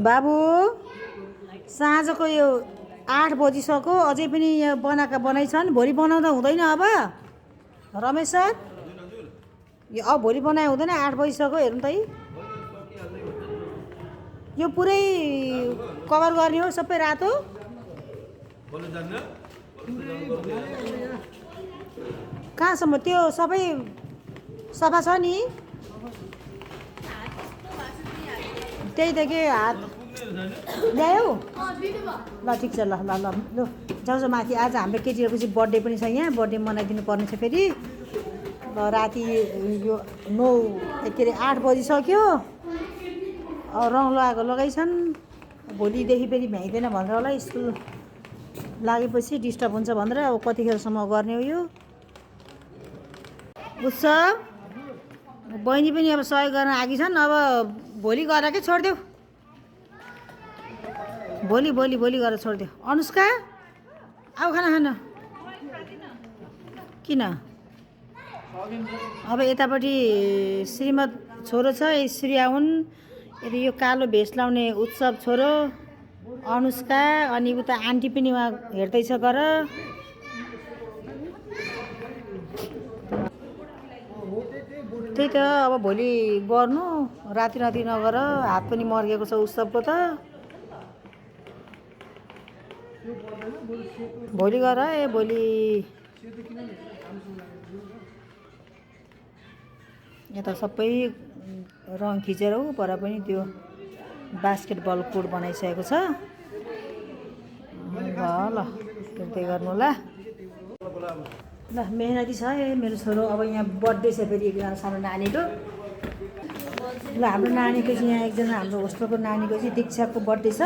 बाबु साँझको यो 8 बजिसक्यो अझै पनि यहाँ बनाइछन् भोलि बनाउँदा हुँदैन अब रमेश सर यो अब भोलि बनाए हुँदैन 8 बजिसक्यो हेर्नु त यो पुरै कभर गर्ने हो सबै रातो कहाँसम्म त्यो सबै सफा छ नि त्यही त के हात ल्यायो ल ठिक छ ल ल ल लु जाउँ माथि आज हाम्रो केटीहरूको चाहिँ बर्थडे पनि छ यहाँ बर्थडे मनाइदिनु पर्ने छ फेरि ल राति यो 9 के अरे 8 बजिसक्यो रङ लगाएको लगाइछन् भोलिदेखि फेरि भ्याइँदैन भनेर होला स्कुल लागेपछि डिस्टर्ब हुन्छ भनेर अब कतिखेरसम्म गर्ने हो यो उत्सव बहिनी पनि अब सहयोग गर्न आएकी छन् अब भोलि गरेर छोडिदेऊ भोलि भोलि भोलि गरेर छोडिदेऊ अनुष्का आऊ खाना खान किन अब यतापट्टि श्रीमत छोरो छ श्री आउन् यदि यो कालो भेस्ट लाउने उत्सव छोरो अनुष्का अनि उता आन्टी पनि उहाँ हेर्दैछ गर त्यही त अब भोलि गर्नु राति राति नगर हात पनि मर्केको छ उत्सवको त भोलि गर भोलि यता सबै रङ खिचेर पर पनि त्यो बास्केटबल कोर्ट बनाइसकेको छ ल त्यही गर्नु होला ल मेहनती छ मेरो छोरो अब यहाँ बर्थडे छ फेरि एकजना सानो नानीको ल हाम्रो नानीको चाहिँ यहाँ एकजना हाम्रो होस्टेलको नानीको चाहिँ दीक्षाको बर्थडे छ